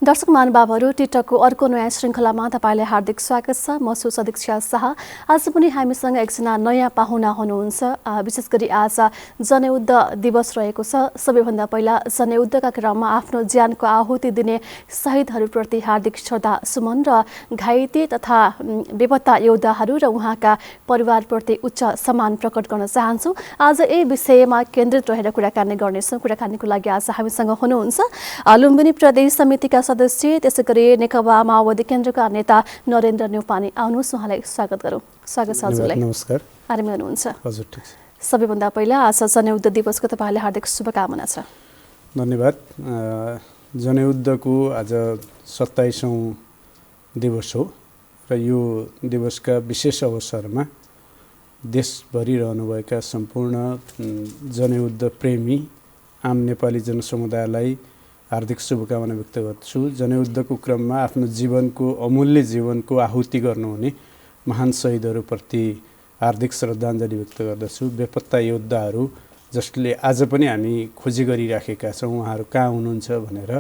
दर्शक महानुभावहरू टिकटकको अर्को नयाँ श्रृङ्खलामा तपाईँलाई हार्दिक स्वागत छ। म छु सदिक्षा शाह। आज पनि हामीसँग एकजना नयाँ पाहुना हुनुहुन्छ। विशेष गरी आज जनयुद्ध दिवस रहेको छ। सबैभन्दा पहिला जनयुद्धका क्रममा आफ्नो ज्यानको आहुति दिने शहीदहरूप्रति हार्दिक श्रद्धा सुमन र घाइते तथा बेपत्ता योद्धाहरू र उहाँका परिवारप्रति उच्च सम्मान प्रकट गर्न चाहन्छु। आज यही विषयमा केन्द्रित रहेर कुराकानी गर्नेछौँ। कुराकानीको लागि आज हामीसँग हुनुहुन्छ लुम्बिनी प्रदेश समितिका सदस्य, त्यसै गरी नेकपा माओवादी केन्द्रका नेता नरेन्द्र न्यौपाने। आउनुहोस्, उहाँलाई स्वागत गरौँ। स्वागत छ हजुरलाई। नमस्कार। आरामै हुनुहुन्छ? हजुर, ठिक छ। सबैभन्दा पहिला आज जनयुद्ध दिवसको तपाईँलाई हार्दिक शुभकामना छ। धन्यवाद। जनयुद्धको आज 27औं दिवस हो र यो दिवसका विशेष अवसरमा देशभरि रहनुभएका सम्पूर्ण जनयुद्ध प्रेमी आम नेपाली जनसमुदायलाई हार्दिक शुभकामना व्यक्त गर्छु। जनयुद्धको क्रममा आफ्नो जीवनको अमूल्य जीवनको आहुति गर्नुहुने महान शहीदहरूप्रति हार्दिक श्रद्धाञ्जली व्यक्त गर्दछु। बेपत्ता योद्धाहरू जसले आज पनि हामी खोजी गरिराखेका छौँ, उहाँहरू कहाँ हुनुहुन्छ भनेर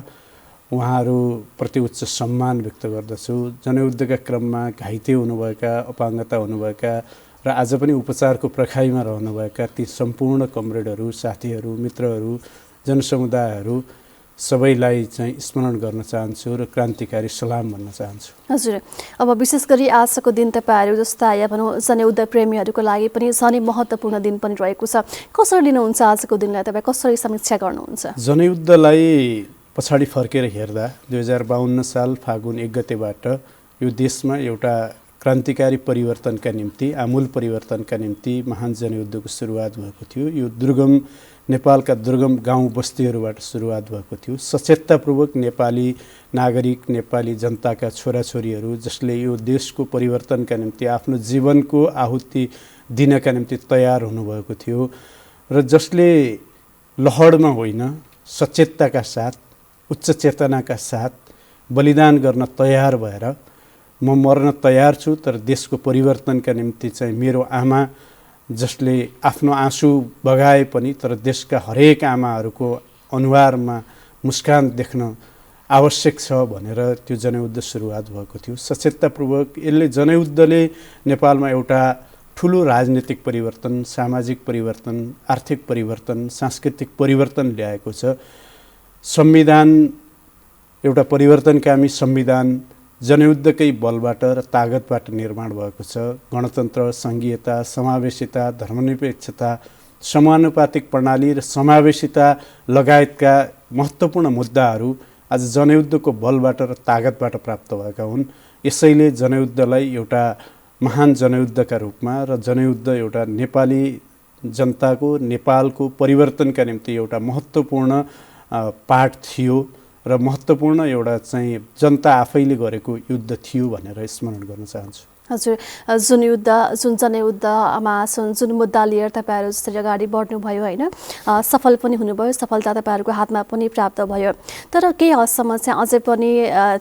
उहाँहरूप्रति उच्च सम्मान व्यक्त गर्दछु। जनयुद्धका क्रममा घाइते हुनुभएका, अपाङ्गता हुनुभएका र आज पनि उपचारको प्रखाइमा रहनुभएका ती सम्पूर्ण कमरेडहरू, साथीहरू, मित्रहरू, जनसमुदायहरू सबैलाई चाहिँ स्मरण गर्न चाहन्छु र क्रान्तिकारी सलाम भन्न चाहन्छु। हजुर, अब विशेष गरी आजको दिन तपाईँहरू जस्ता या भनौँ जनयुद्ध प्रेमीहरूको लागि पनि झनै महत्त्वपूर्ण दिन पनि रहेको छ। कसरी लिनुहुन्छ आजको दिनलाई? तपाईँ कसरी समीक्षा गर्नुहुन्छ? जनयुद्धलाई पछाडि फर्केर हेर्दा 2052 साल फागुन 1 गतेबाट यो देशमा एउटा क्रान्तिकारी परिवर्तनका निम्ति, आमूल परिवर्तनका निम्ति महान जनयुद्धको सुरुवात भएको थियो। यो दुर्गम नेपालका दुर्गम गाउँ बस्तीहरूबाट सुरुवात भएको थियो। सचेततापूर्वक नेपाली नागरिक, नेपाली जनताका छोराछोरीहरू जसले यो देशको परिवर्तनका निम्ति आफ्नो जीवनको आहुति दिनका निम्ति तयार हुनुभएको थियो र जसले लहडमा होइन, सचेतताका साथ, उच्च चेतनाका साथ बलिदान गर्न तयार भएर म मर्न तयार छु तर देशको परिवर्तनका निम्ति चाहिँ मेरो आमा जसले आफ्नो आँसु बगाए पनि तर देशका हरेक आमाहरूको अनुहारमा मुस्कान देख्न आवश्यक छ भनेर त्यो जनयुद्ध सुरुवात भएको थियो। सचेततापूर्वक यसले जनयुद्धले नेपालमा एउटा ठुलो राजनीतिक परिवर्तन, सामाजिक परिवर्तन, आर्थिक परिवर्तन, सांस्कृतिक परिवर्तन ल्याएको छ। संविधान एउटा परिवर्तनकामी संविधान जनयुद्धकै बलबाट र तागतबाट निर्माण भएको छ। गणतन्त्र, सङ्घीयता, समावेशिता, धर्मनिरपेक्षता, समानुपातिक प्रणाली र समावेशिता लगायतका महत्त्वपूर्ण मुद्दाहरू आज जनयुद्धको बलबाट र तागतबाट प्राप्त भएका हुन्। यसैले जनयुद्धलाई एउटा महान जनयुद्धका रूपमा र जनयुद्ध एउटा नेपाली जनताको, नेपालको परिवर्तनका निम्ति एउटा महत्त्वपूर्ण पाठ थियो र महत्त्वपूर्ण एउटा चाहिँ जनता आफैले गरेको युद्ध थियो भनेर स्मरण गर्न चाहन्छु। हजुर, जुन जनयुद्धमा जुन मुद्दा लिएर तपाईँहरू जसरी अगाडि बढ्नुभयो होइन, सफल पनि हुनुभयो, सफलता तपाईँहरूको हातमा पनि प्राप्त भयो। तर केही हदसम्म चाहिँ अझै पनि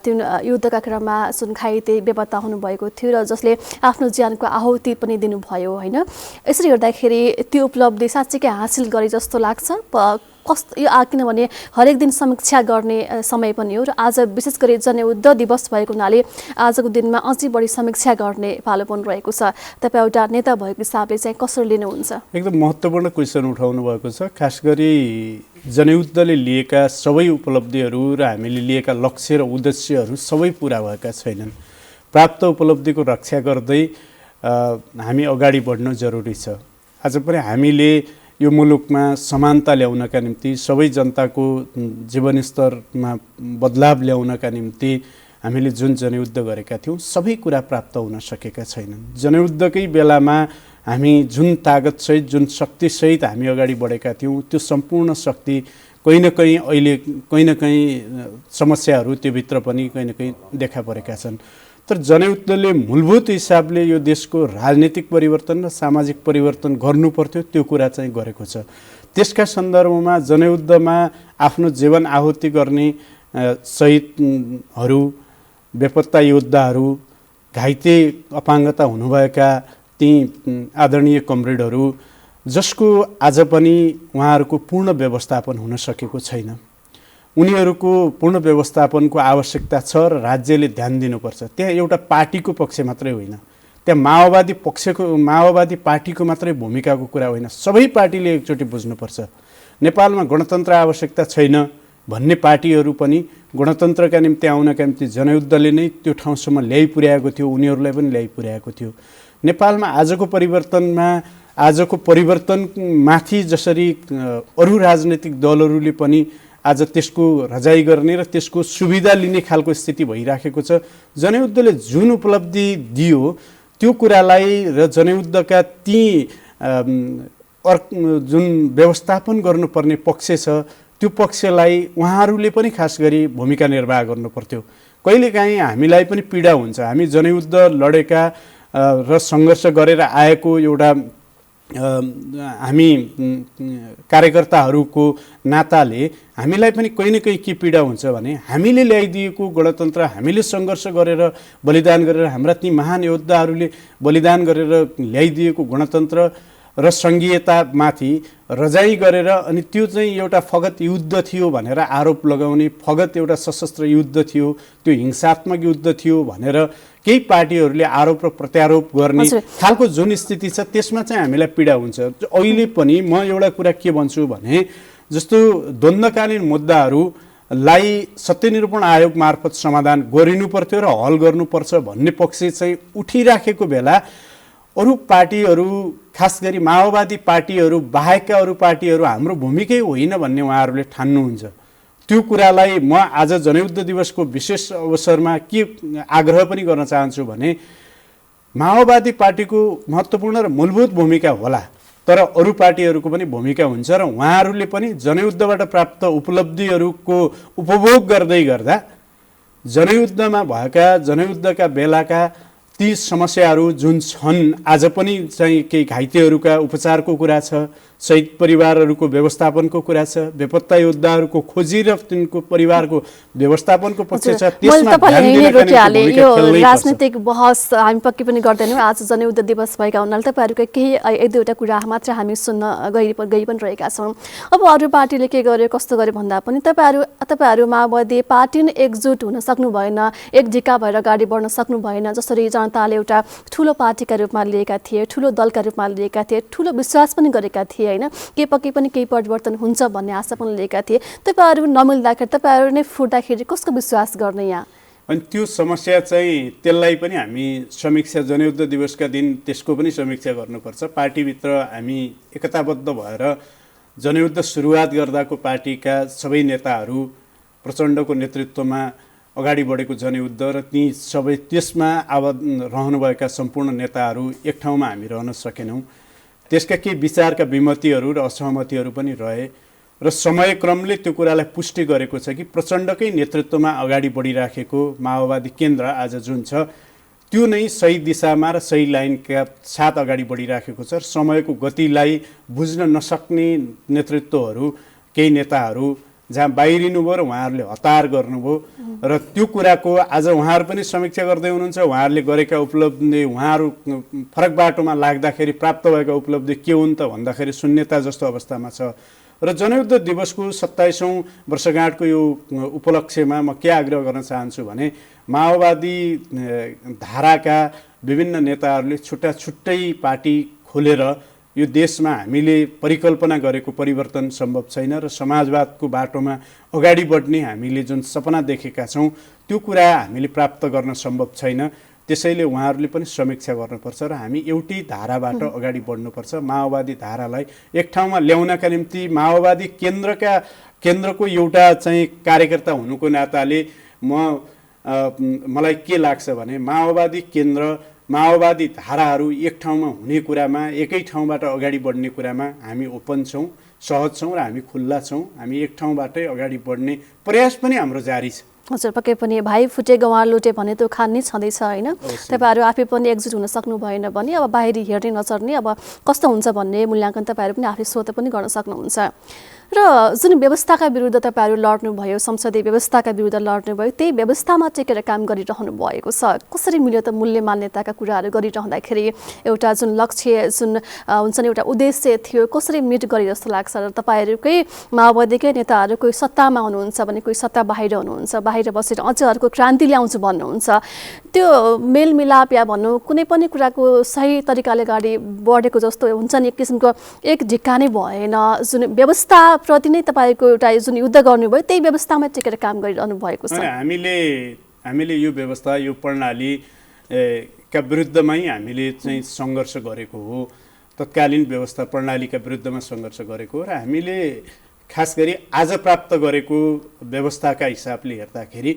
त्यो युद्धका क्रममा जुन घाइते बेपत्ता हुनुभएको थियो र जसले आफ्नो ज्यानको आहुति पनि दिनुभयो होइन, यसरी हेर्दाखेरि त्यो उपलब्धि साँच्चीकै हासिल गरे जस्तो लाग्छ। किनभने हरेक दिन समीक्षा गर्ने समय पनि हो र आज विशेष गरी जनयुद्ध दिवस भएको हुनाले आजको दिनमा अझै बढी समीक्षा गर्ने पालो पनि रहेको छ। तपाईँ एउटा नेता भएको हिसाबले चाहिँ कसरी लिनुहुन्छ? एकदम महत्त्वपूर्ण क्वेसन उठाउनु भएको छ। खास गरी जनयुद्धले लिएका सबै उपलब्धिहरू र हामीले लिएका लक्ष्य र उद्देश्यहरू सबै पुरा भएका छैनन्। प्राप्त उपलब्धिको रक्षा गर्दै हामी अगाडि बढ्न जरुरी छ। आज पनि हामीले यो मुलुकमा समानता ल्याउनका निम्ति, सबै जनताको जीवनस्तरमा बदलाव ल्याउनका निम्ति हामीले जुन जनयुद्ध गरेका थियौँ सबै कुरा प्राप्त हुन सकेका छैनन्। जनयुद्धकै बेलामा हामी जुन तागतसहित, जुन शक्तिसहित हामी अगाडि बढेका थियौँ त्यो सम्पूर्ण शक्ति कहीँ न कहीँ अहिले कहीँ न कहीँ समस्याहरू त्योभित्र पनि कहीँ न कहीँ देखा परेका छन्। तर जनयुद्धले मूलभूत हिसाबले यो देशको राजनीतिक परिवर्तन र सामाजिक परिवर्तन गर्नुपर्थ्यो, त्यो कुरा चाहिँ गरेको छ। त्यसका सन्दर्भमा जनयुद्धमा आफ्नो जीवन आहुति गर्ने शहीदहरू, बेपत्ता योद्धाहरू, घाइते अपाङ्गता हुनुभएका ती आदरणीय कमरेडहरू जसको आज पनि उहाँहरूको पूर्ण व्यवस्थापन हुन सकेको छैन, उनीहरूको पूर्ण व्यवस्थापनको आवश्यकता छ र राज्यले ध्यान दिनुपर्छ। त्यहाँ एउटा पार्टीको पक्ष मात्रै होइन, त्यहाँ माओवादी पार्टीको मात्रै भूमिकाको कुरा होइन, सबै पार्टीले एकचोटि बुझ्नुपर्छ। नेपालमा गणतन्त्र आवश्यकता छैन भन्ने पार्टीहरू पनि गणतन्त्रका निम्ति आउनका निम्ति जनयुद्धले नै त्यो ठाउँसम्म ल्याइ पुर्याएको थियो, उनीहरूलाई पनि ल्याइ पुर्याएको थियो। नेपालमा आजको परिवर्तनमाथि जसरी अरू राजनैतिक दलहरूले पनि आज त्यसको रजाइ गर्ने र त्यसको सुविधा लिने खालको स्थिति भइराखेको छ। जनयुद्धले जुन उपलब्धि दियो त्यो कुरालाई र जनयुद्धका ती जुन व्यवस्थापन गर्नुपर्ने पक्ष छ त्यो पक्षलाई उहाँहरूले पनि खास गरी भूमिका निर्वाह गर्नुपर्थ्यो। कहिलेकाहीँ हामीलाई पनि पीडा हुन्छ, हामी जनयुद्ध लडेका र सङ्घर्ष गरेर आएको एउटा हामी कार्यकर्ताहरूको नाताले हामीलाई पनि कहीँ न कहीँ के पीडा हुन्छ भने हामीले ल्याइदिएको गणतन्त्र, हामीले सङ्घर्ष गरेर बलिदान गरेर हाम्रा ती महान योद्धाहरूले बलिदान गरेर ल्याइदिएको गणतन्त्र र सङ्घीयतामाथि रजाइ गरेर अनि त्यो चाहिँ एउटा फगत युद्ध थियो भनेर आरोप लगाउने, फगत एउटा सशस्त्र युद्ध थियो, त्यो हिंसात्मक युद्ध थियो भनेर केही पार्टीहरूले आरोप र प्रत्यारोप गर्ने खालको जुन स्थिति छ त्यसमा चाहिँ हामीलाई पीडा हुन्छ। अहिले पनि म एउटा कुरा के भन्छु भने जस्तो द्वन्द्वकालीन मुद्दाहरूलाई सत्यनिरूपण आयोग मार्फत समाधान गरिनु पर्थ्यो र हल गर्नुपर्छ भन्ने पक्ष चाहिँ उठिराखेको बेला अरू पार्टीहरू खास गरी माओवादी पार्टीहरू बाहेकका अरू पार्टीहरू हाम्रो भूमिकै होइन भन्ने उहाँहरूले ठान्नुहुन्छ। त्यो कुरालाई म आज जनयुद्ध दिवसको विशेष अवसरमा के आग्रह पनि गर्न चाहन्छु भने माओवादी पार्टीको महत्त्वपूर्ण र मूलभूत भूमिका होला, तर अरू पार्टीहरूको पनि भूमिका हुन्छ र उहाँहरूले पनि जनयुद्धबाट प्राप्त उपलब्धिहरूको उपभोग गर्दै गर्दा जनयुद्धका बेलाका ती समस्याहरू जुन छन्, आज पनि चाहिँ केही घाइतेहरूका उपचारको कुरा छ, शहीद परिवारहरूको व्यवस्थापनको कुरा छ, बेपत्ता योद्धाहरूको खोजी र तिनको परिवारको व्यवस्थापनको पक्ष छ। त्यसमा यो राजनीतिक बहस हामी पक्कै पनि गर्दैनौँ। आज जनयुद्ध दिवस भएका हुनाले तपाईँहरूको केही एक दुईवटा कुरा मात्र हामी सुन्न गइ पनि रहेका छौँ। अब अरू पार्टीले के गर्यो कस्तो गर्यो भन्दा पनि तपाईँहरू माओवादी पार्टी नै एकजुट हुन सक्नु भएन, एक ढिका भएर अगाडि बढ्न सक्नु भएन। जसरी जनताले एउटा ठुलो पार्टीका रूपमा लिएका थिए, ठुलो दलका रूपमा लिएका थिए, ठुलो विश्वास पनि गरेका थिए होइन, के पक्कै पनि केही परिवर्तन हुन्छ भन्ने आशा पनि लिएका थिए। तपाईँहरू नमिल्दाखेरि तपाईँहरू नै फुट्दाखेरि कसको विश्वास गर्ने यहाँ? अनि त्यो समस्या चाहिँ त्यसलाई पनि हामी समीक्षा जनयुद्ध दिवसका दिन त्यसको पनि समीक्षा गर्नुपर्छ। पार्टीभित्र हामी एकताबद्ध भएर जनयुद्ध सुरुवात गर्दाको पार्टीका सबै नेताहरू प्रचण्डको नेतृत्वमा अगाडि बढेको जनयुद्ध र ती सबै त्यसमा रहनुभएका सम्पूर्ण नेताहरू एक ठाउँमा हामी रहन सकेनौँ। त्यसका केही विचारका विमतिहरू र असहमतिहरू पनि रहे र समयक्रमले त्यो कुरालाई पुष्टि गरेको छ कि प्रचण्डकै नेतृत्वमा अगाडि बढिराखेको माओवादी केन्द्र आज जुन छ त्यो नै सही दिशामा र सही लाइनका साथ अगाडि बढिराखेको छ। समयको गतिलाई बुझ्न नसक्ने नेतृत्वहरू, केही नेताहरू जहाँ बाहिरिनु भयो र उहाँहरूले हतार गर्नुभयो र त्यो कुराको आज उहाँहरू पनि समीक्षा गर्दै हुनुहुन्छ। उहाँहरूले गरेका उपलब्धि, उहाँहरू फरक बाटोमा लाग्दाखेरि प्राप्त भएका उपलब्धि के हुन् त भन्दाखेरि शून्यता जस्तो अवस्थामा छ। र जनयुद्ध दिवसको 27औं वर्षगाँठको यो उपलक्ष्यमा म के आग्रह गर्न चाहन्छु भने माओवादी धाराका विभिन्न नेताहरूले छुट्टा छुट्टै पार्टी खोलेर यो देशमा हामीले परिकल्पना गरेको परिवर्तन सम्भव छैन र समाजवादको बाटोमा अगाडि बढ्ने हामीले जुन सपना देखेका छौँ त्यो कुरा हामीले प्राप्त गर्न सम्भव छैन। त्यसैले उहाँहरूले पनि समीक्षा गर्नुपर्छ र हामी एउटै धाराबाट अगाडि बढ्नुपर्छ। माओवादी धारालाई एक ठाउँमा ल्याउनका निम्ति माओवादी केन्द्रको एउटा चाहिँ कार्यकर्ता हुनुको नाताले मलाई के लाग्छ भने माओवादी केन्द्र, माओवादी धाराहरू एक ठाउँमा हुने कुरामा, एकै ठाउँबाट अगाडि बढ्ने कुरामा हामी ओपन छौँ, सहज छौँ र हामी खुल्ला छौँ। हामी एक ठाउँबाटै अगाडि बढ्ने प्रयास पनि हाम्रो जारी छ। हजुर, पक्कै पनि भाइ फुटे गँवार लुटे भने त्यो खान नै छँदैछ होइन। तपाईँहरू आफै पनि एकजुट हुन सक्नु भएन भने अब बाहिरी हेर्ने नचर्ने अब कस्तो हुन्छ भन्ने मूल्याङ्कन तपाईँहरू पनि आफै स्वतः पनि गर्न सक्नुहुन्छ। र जुन व्यवस्थाका विरुद्ध तपाईँहरू लड्नुभयो, संसदीय व्यवस्थाका विरुद्ध लड्नुभयो, त्यही व्यवस्थामा टेकेर काम गरिरहनु भएको छ। कसरी मिल्यो त मूल्य मान्यताका कुराहरू गरिरहँदाखेरि एउटा जुन लक्ष्य, जुन हुन्छ नि एउटा उद्देश्य थियो, कसरी मिट गरे जस्तो लाग्छ? र तपाईँहरूकै माओवादीकै नेताहरू कोही सत्तामा हुनुहुन्छ भने कोही सत्ता बाहिर हुनुहुन्छ, बाहिर बसेर अझ अर्को क्रान्ति ल्याउँछु भन्नुहुन्छ, त्यो मेलमिलाप या भनौँ कुनै पनि कुराको सही तरिकाले अगाडि बढेको जस्तो हुन्छ नि, एक किसिमको एक ढिक्का नै भएन। जुन व्यवस्थाप्रति नै तपाईँको एउटा जुन युद्ध गर्नुभयो त्यही व्यवस्थामा टेकेर काम गरिरहनु भएको छ। हामीले यो व्यवस्था, यो प्रणाली का विरुद्धमै हामीले चाहिँ सङ्घर्ष गरेको हो। तत्कालीन व्यवस्था प्रणालीका विरुद्धमा सङ्घर्ष गरेको हो र हामीले खास गरी आज प्राप्त गरेको व्यवस्थाका हिसाबले हेर्दाखेरि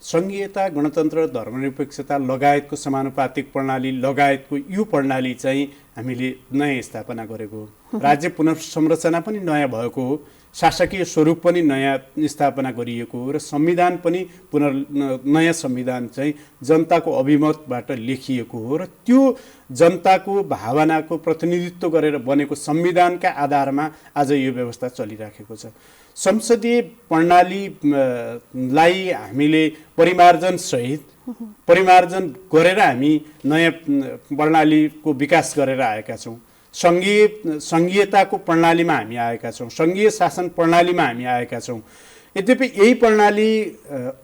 सङ्घीयता, गणतन्त्र, धर्मनिरपेक्षता लगायतको समानुपातिक प्रणाली लगायतको यो प्रणाली चाहिँ हामीले नयाँ स्थापना गरेको हो। राज्य पुनर्संरचना पनि नयाँ भएको हो, शासकीय स्वरूप पनि नयाँ स्थापना गरिएको हो र संविधान पनि नयाँ संविधान चाहिँ जनताको अभिमतबाट लेखिएको हो र त्यो जनताको भावनाको प्रतिनिधित्व गरेर बनेको संविधानका आधारमा आज यो व्यवस्था चलिराखेको छ। संसदीय प्रणालीलाई हामीले परिमार्जन गरेर हामी नयाँ प्रणालीको विकास गरेर आएका छौँ। सङ्घीयताको प्रणालीमा हामी आएका छौँ, सङ्घीय शासन प्रणालीमा हामी आएका छौँ। यद्यपि यही प्रणाली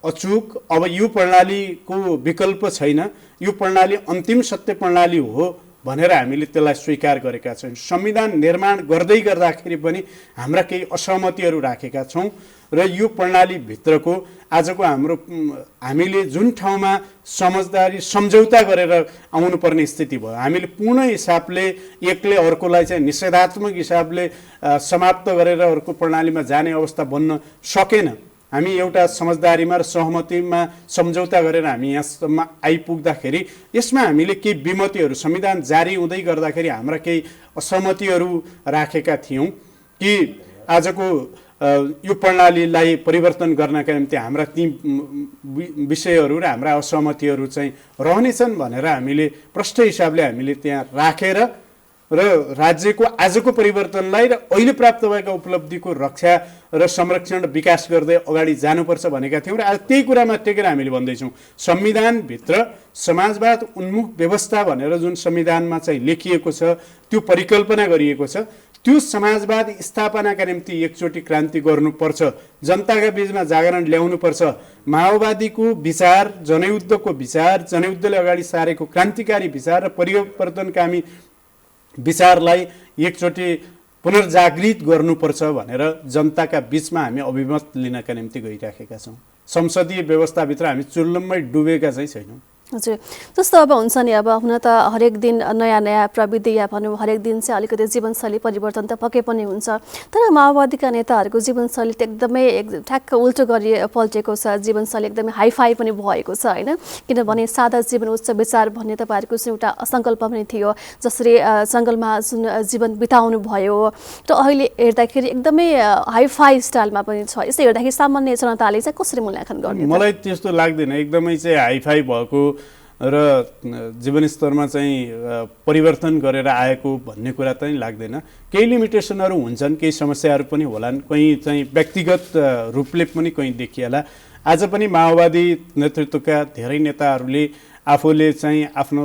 अचुक, अब यो प्रणालीको विकल्प छैन, यो प्रणाली अन्तिम सत्य प्रणाली हो भनेर हामीले त्यसलाई स्वीकार गरेका छौँ। संविधान निर्माण गर्दै गर्दाखेरि पनि हाम्रा केही असहमतिहरू राखेका छौँ र यो प्रणालीभित्रको आजको हामीले जुन ठाउँमा समझदारी सम्झौता गरेर आउनुपर्ने स्थिति भयो, हामीले पूर्ण हिसाबले एकले अर्कोलाई चाहिँ निषेधात्मक हिसाबले समाप्त गरेर अर्को प्रणालीमा जाने अवस्था बन्न सकेन। हामी एउटा समझदारीमा र सहमतिमा सम्झौता गरेर हामी यहाँसम्म आइपुग्दाखेरि यसमा हामीले केही विमतिहरू संविधान जारी हुँदै गर्दाखेरि हाम्रा केही असहमतिहरू राखेका थियौँ कि आजको यो प्रणालीलाई परिवर्तन गर्नका निम्ति हाम्रा ती विषयहरू र हाम्रा असहमतिहरू चाहिँ रहनेछन् भनेर हामीले प्रष्ट हिसाबले हामीले त्यहाँ राखेर र राज्यको आजको परिवर्तनलाई र अहिले प्राप्त भएका उपलब्धिको रक्षा र संरक्षण र विकास गर्दै अगाडि जानुपर्छ भनेका थियौँ र आज त्यही कुरामा टेकेर हामीले भन्दैछौँ। संविधानभित्र समाजवाद उन्मुख व्यवस्था भनेर जुन संविधानमा चाहिँ लेखिएको छ, त्यो परिकल्पना गरिएको छ, त्यो समाजवाद स्थापनाका निम्ति एकचोटि क्रान्ति गर्नुपर्छ, जनताका बीचमा जागरण ल्याउनुपर्छ। माओवादीको विचार, जनयुद्धको विचार, जनयुद्धले अगाडि सारेको क्रान्तिकारी विचार र परिवर्तनकामी विचारलाई एकचोटि पुनर्जागृत गर्नुपर्छ भनेर जनताका बीचमा हामी अभिमत लिनका निम्ति गइराखेका छौँ। संसदीय व्यवस्थाभित्र हामी चुल्लममै डुबेका चाहिँ छैनौँ। हजुर, जस्तो अब हुन्छ नि, अब हुन त हरेक दिन नयाँ नयाँ प्रविधि या भनौँ हरेक दिन चाहिँ अलिकति जीवनशैली परिवर्तन त पक्कै पनि हुन्छ, तर माओवादीका नेताहरूको जीवनशैली त एकदमै ठ्याक्क उल्टो गरी पल्टेको छ, जीवनशैली एकदमै हाइफाई पनि भएको छ होइन। किनभने सादा जीवन उच्च विचार भन्ने तपाईँहरूको चाहिँ एउटा सङ्कल्प पनि थियो, जसरी जङ्गलमा जुन जीवन बिताउनु भयो र अहिले हेर्दाखेरि एकदमै हाइफाई स्टाइलमा पनि छ। यसो हेर्दाखेरि सामान्य जनताले चाहिँ कसरी मूल्याङ्कन गर्ने? मलाई त्यस्तो लाग्दैन, एकदमै चाहिँ हाइफाई भएको र जीवनस्तरमा चाहिँ परिवर्तन गरेर आएको भन्ने कुरा चाहिँ लाग्दैन। केही लिमिटेसनहरू हुन्छन्, केही समस्याहरू पनि होलान्, कहीँ चाहिँ व्यक्तिगत रूपले पनि कहीँ देखिएला। आज पनि माओवादी नेतृत्वका धेरै नेताहरूले आफूले चाहिँ आफ्नो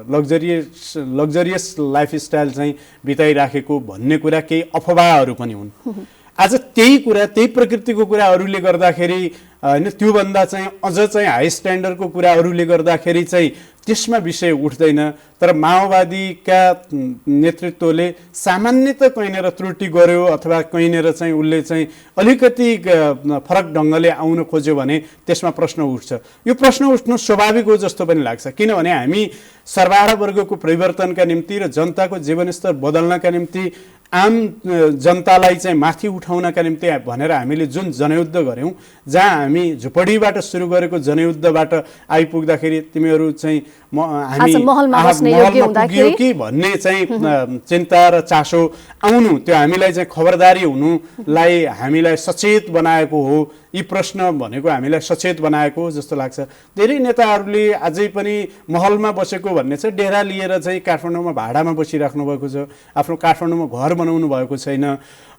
लग्जरियस लाइफस्टाइल चाहिँ बिताइराखेको भन्ने कुरा केही अफवाहहरू पनि हुन्। आज त्यही कुरा, त्यही प्रकृतिको कुराहरूले गर्दाखेरि होइन, त्योभन्दा चाहिँ अझ चाहिँ हाई स्ट्यान्डर्डको कुराहरूले गर्दाखेरि चाहिँ त्यसमा विषय उठ्दैन। तर माओवादीका नेतृत्वले सामान्यतः कहीँनिर त्रुटि गर्यो अथवा कहीँनिर चाहिँ उसले चाहिँ अलिकति फरक ढङ्गले आउन खोज्यो भने त्यसमा प्रश्न उठ्छ। यो प्रश्न उठ्नु स्वाभाविक हो जस्तो पनि लाग्छ, किनभने हामी सर्वहारा वर्गको परिवर्तनका निम्ति र जनताको जीवनस्तर बदल्नका निम्ति, आम जनतालाई चाहिँ माथि उठाउनका निम्ति भनेर हामीले जुन जनयुद्ध गऱ्यौँ, जहाँ हामी झुपडीबाट सुरु गरेको जनयुद्धबाट आइपुग्दाखेरि तिमीहरू चाहिँ हामी महलमा पुग्यौ कि भन्ने चाहिँ चिन्ता र चासो आउनु, त्यो हामीलाई चाहिँ खबरदारी हुनुलाई हामीलाई सचेत बनाएको हो। यी प्रश्न भनेको हामीलाई सचेत बनाएको हो जस्तो लाग्छ। धेरै नेताहरूले अझै पनि महलमा बसेको भन्ने चाहिँ डेरा लिएर चाहिँ काठमाडौँमा भाडामा बसिराख्नु भएको छ, आफ्नो काठमाडौँमा घर बनाउनु भएको छैन।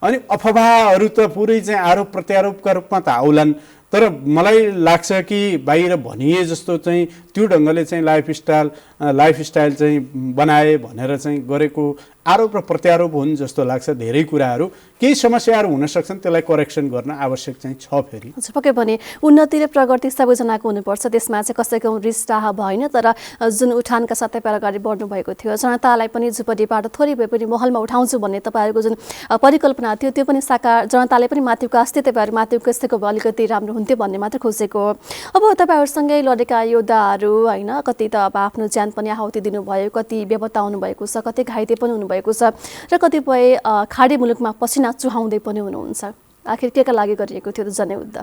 अनि अफवाहहरू त पुरै चाहिँ आरोप प्रत्यारोपका रूपमा त आउलान्, तर मलाई लाग्छ कि बाहिर भनिए जस्तो चाहिँ त्यो ढङ्गले चाहिँ लाइफस्टाइल चाहिँ बनाए भनेर चाहिँ गरेको आरोप र प्रत्यारोप हुन् जस्तो लाग्छ। धेरै कुराहरू, केही समस्याहरू हुन सक्छन्, त्यसलाई करेक्सन गर्न आवश्यक चाहिँ छ। फेरि पक्कै पनि उन्नति र प्रगति सबैजनाको हुनुपर्छ, त्यसमा चाहिँ कसैको रिस राह भएन। तर जुन उठानका साथ तपाईँ अगाडि बढ्नु भएको थियो, जनतालाई पनि झुपडीबाट थोरै भए पनि महलमा उठाउँछु भन्ने तपाईँहरूको जुन परिकल्पना थियो त्यो पनि साकार, जनताले पनि माथिको आस्थे तपाईँहरू माथिको आस्थेको भए अलिकति राम्रो हुन्थ्यो भन्ने मात्र खोजेको हो। अब तपाईँहरूसँगै लडेका योद्धाहरू होइन, कति त अब आफ्नो ज्यान पनि आहुति दिनुभयो, कति बेपत्ता हुनुभएको छ, कति घाइते पनि हुनुभएको छ र कतिपय खाडी मुलुकमा पसिना चुहाउँदै पनि हुनुहुन्छ। आखिर के का लागि गरिएको थियो त जनयुद्ध?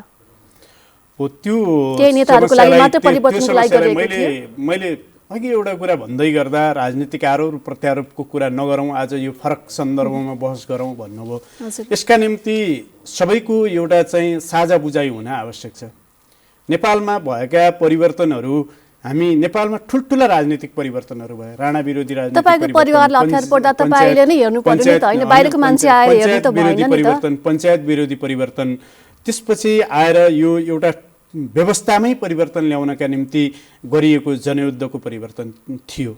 त्यो केही नेताहरूको लागि मात्र परिवर्तनको लागि गरिएको थियो। मैले अघि एउटा कुरा भन्दै गर्दा राजनीतिक आरोप प्रत्यारोपको कुरा नगरौँ, आज यो फरक सन्दर्भमा बहस गरौँ भन्नुभयो। यसका निम्ति सबैको एउटा चाहिँ साझा बुझाइ हुन आवश्यक छ। नेपालमा भएका परिवर्तनहरू, हामी नेपालमा ठुल्ठुला राजनीतिक परिवर्तनहरू भयो, राणा विरोधी राजनीतिक तपाईँको परिवारलाई अप्ठ्यारो पर्दा तपाईँले नै हेर्नुपर्ने नि त होइन, बाहिरको मान्छे आएर हेर्नु त भएन नि त। पञ्चायत विरोधी परिवर्तन, त्यसपछि आएर यो एउटा व्यवस्थामै परिवर्तन ल्याउनका निम्ति गरिएको जनयुद्धको परिवर्तन थियो।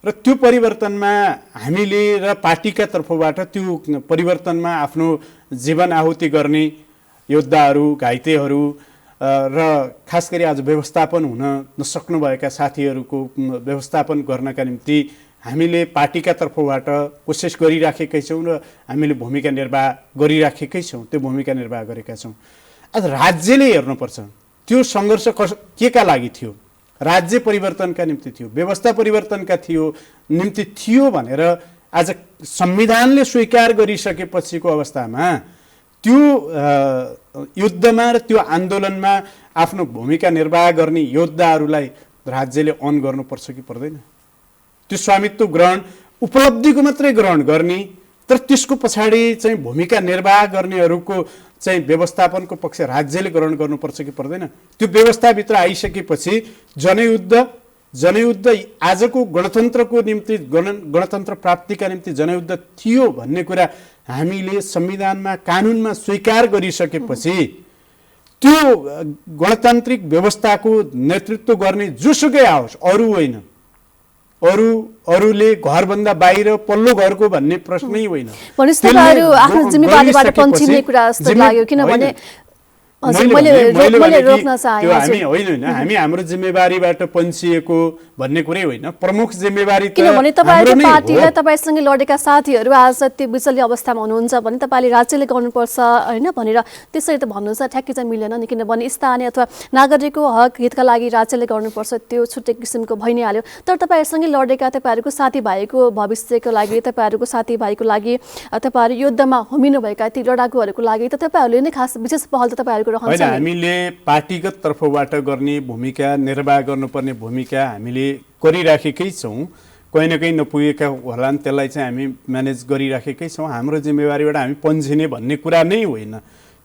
र त्यो परिवर्तनमा हामीले र पार्टीका तर्फबाट त्यो परिवर्तनमा आफ्नो जीवन आहुति गर्ने योद्धाहरू, घाइतेहरू र खास गरी आज व्यवस्थापन हुन नसक्नुभएका साथीहरूको व्यवस्थापन गर्नका निम्ति हामीले पार्टीका तर्फबाट कोसिस गरिराखेकै छौँ र हामीले भूमिका निर्वाह गरिराखेकै छौँ। त्यो भूमिका निर्वाह गरेका छौँ। आज राज्यले हेर्नुपर्छ त्यो सङ्घर्ष के का लागि थियो। राज्य परिवर्तनका निम्ति थियो, व्यवस्था परिवर्तनका निम्ति थियो भनेर आज संविधानले स्वीकार गरिसकेपछिको अवस्थामा त्यो युद्धमा र त्यो आन्दोलनमा आफ्नो भूमिका निर्वाह गर्ने योद्धाहरूलाई राज्यले अन गर्नुपर्छ कि पर्दैन? त्यो स्वामित्व ग्रहण उपलब्धिको मात्रै ग्रहण गर्ने, तर त्यसको पछाडि चाहिँ भूमिका निर्वाह गर्नेहरूको चाहिँ व्यवस्थापनको पक्ष राज्यले ग्रहण गर्नुपर्छ कि पर्दैन? त्यो व्यवस्थाभित्र आइसकेपछि जनयुद्ध आजको गणतन्त्रको निम्ति, गणतन्त्र प्राप्तिका निम्ति जनयुद्ध थियो भन्ने कुरा हामीले संविधानमा, कानुनमा स्वीकार गरिसकेपछि त्यो गणतान्त्रिक व्यवस्थाको नेतृत्व गर्ने जोसुकै आओस्, अरू होइन, अरूले घरभन्दा बाहिर पल्लो घरको भन्ने प्रश्नै होइन। आफ्नो जिम्मेवारीबाट पन्छिने कुरा जस्तो लाग्यो, किनभने मैले रोक्न चाहे हामी होइन, हामी हाम्रो जिम्मेवारीबाट पन्छिएको भन्ने कुरै होइन। प्रमुख जिम्मेवारी किनभने तपाईँको पार्टीलाई तपाईँसँगै लडेका साथीहरू आज त्यो विचल्य अवस्थामा हुनुहुन्छ भने तपाईँले राज्यले गर्नुपर्छ होइन भनेर त्यसरी त भन्नु चाहिँ ठ्याक्कै चाहिँ मिलेन नि। किनभने स्थानीय अथवा नागरिकको हक हितका लागि राज्यले गर्नुपर्छ, त्यो छुट्टै किसिमको भइ नै हाल्यो। तर तपाईँहरूसँगै लडेका तपाईँहरूको साथीभाइको भविष्यको लागि, तपाईँहरूको साथीभाइको लागि, तपाईँहरू युद्धमा होमिनुभएका ती लडाकुहरूको लागि त तपाईँहरूले नै खास विशेष पहल त तपाईँहरूको रहन्छ। हामीले पार्टीगत तर्फबाट गर्ने भूमिका, निर्वाह गर्नुपर्ने भूमिका हामीले गरिराखेकै छौँ। कहीँ न कहीँ नपुगेका होलान्, त्यसलाई चाहिँ हामी म्यानेज गरिराखेकै छौँ। हाम्रो जिम्मेवारीबाट हामी पन्छिने भन्ने कुरा नै होइन,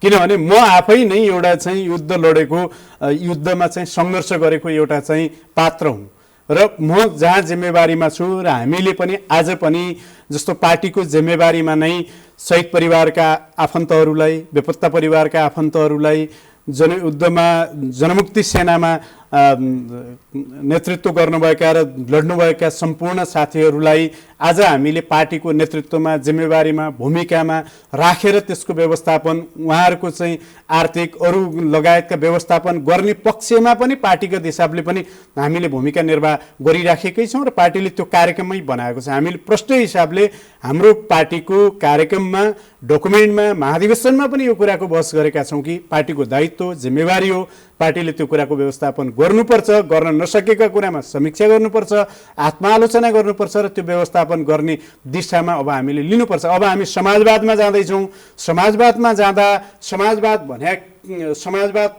किनभने म आफै नै एउटा चाहिँ युद्ध लडेको, युद्धमा चाहिँ सङ्घर्ष गरेको एउटा चाहिँ पात्र हुँ र म जहाँ जिम्मेवारीमा छु र हामीले पनि आज पनि जस्तो पार्टीको जिम्मेवारीमा नै शहीद परिवारका आफन्तहरूलाई, बेपत्ता परिवारका आफन्तहरूलाई, जनयुद्धमा जनमुक्ति सेनामा नेतृत्व गर्नुभएका र लड्नुभएका सम्पूर्ण साथीहरूलाई आज हामीले पार्टीको नेतृत्वमा, जिम्मेवारीमा, भूमिकामा राखेर त्यसको व्यवस्थापन, उहाँहरूको चाहिँ आर्थिक अरू लगायतका व्यवस्थापन गर्ने पक्षमा पनि पार्टीगत हिसाबले पनि हामीले भूमिका निर्वाह गरिराखेकै छौँ र पार्टीले त्यो कार्यक्रममै बनाएको छ। हामीले प्रष्ट हिसाबले हाम्रो पार्टीको कार्यक्रममा, डकुमेन्टमा, महाधिवेशनमा पनि यो कुराको बहस गरेका छौँ कि पार्टीको दायित्व, जिम्मेवारी हो, पार्टीले त्यो कुराको व्यवस्थापन गर्नुपर्छ, गर्न नसकेका कुरामा समीक्षा गर्नुपर्छ, आत्मालोचना गर्नुपर्छ र त्यो व्यवस्थापन गर्ने दिशामा अब हामीले लिनुपर्छ। अब हामी समाजवादमा जाँदैछौँ। समाजवादमा जाँदा समाजवाद